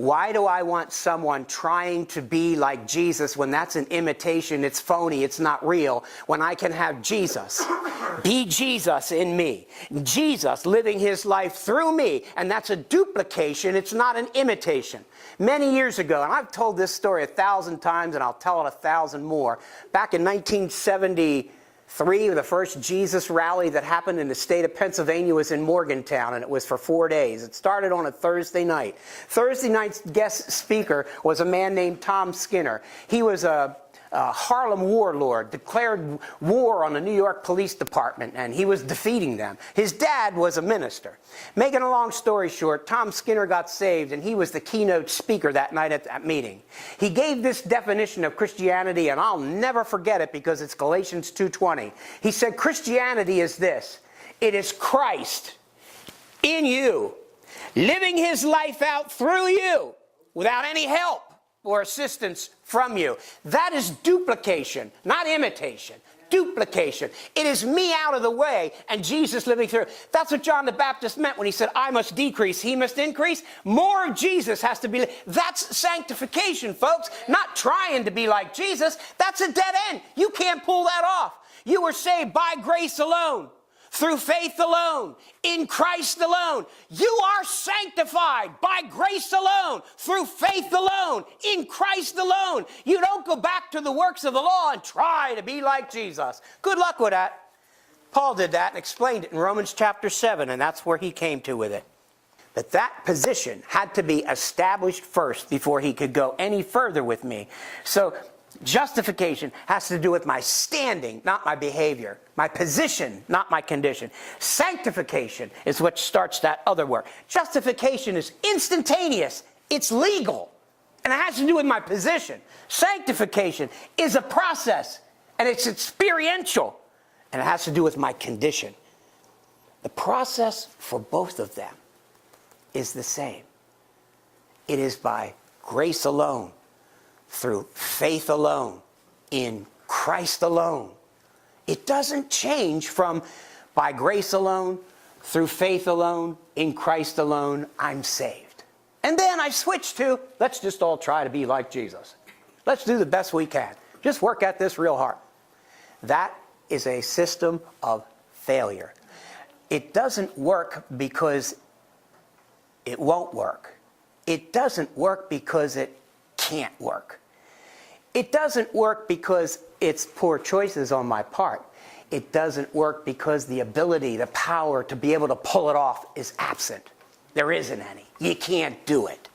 Why do I want someone trying to be like Jesus when that's an imitation, it's phony, it's not real, when I can have Jesus, be Jesus in me, Jesus living his life through me, and that's a duplication, it's not an imitation. Many years ago, and I've told this story 1,000 times and I'll tell it 1,000 more, back in 1973, the first Jesus rally that happened in the state of Pennsylvania was in Morgantown, and it was for 4 days. It started on a Thursday night. Thursday night's guest speaker was a man named Tom Skinner. He was a Harlem warlord, declared war on the New York Police Department, and he was defeating them. His dad was a minister. Making a long story short, Tom Skinner got saved, and he was the keynote speaker that night at that meeting. He gave this definition of Christianity, and I'll never forget it because it's Galatians 2:20. He said, Christianity is this: it is Christ in you, living his life out through you, without any help or assistance from you. That is duplication, not imitation. Duplication. It is me out of the way and Jesus living through. That's what John the Baptist meant when he said, I must decrease, he must increase. More of Jesus has to be. That's sanctification, folks. Not trying to be like Jesus. That's a dead end. You can't pull that off. You were saved by grace alone, through faith alone, in Christ alone. You are sanctified by grace alone, through faith alone, in Christ alone. You don't go back to the works of the law and try to be like Jesus. Good luck with that. Paul did that and explained it in Romans chapter 7, and that's where he came to with it. But that position had to be established first before he could go any further with me. So justification has to do with my standing, not my behavior. My position, not my condition. Sanctification is what starts that other work. Justification is instantaneous. It's legal. And it has to do with my position. Sanctification is a process. And it's experiential. And it has to do with my condition. The process for both of them is the same. It is by grace alone, through faith alone, in Christ alone. It doesn't change from by grace alone, through faith alone, in Christ alone, I'm saved. And then I switch to, let's just all try to be like Jesus. Let's do the best we can. Just work at this real hard. That is a system of failure. It doesn't work because it won't work. It doesn't work because it can't work. It doesn't work because it's poor choices on my part. It doesn't work because the ability, the power to be able to pull it off is absent. There isn't any. You can't do it.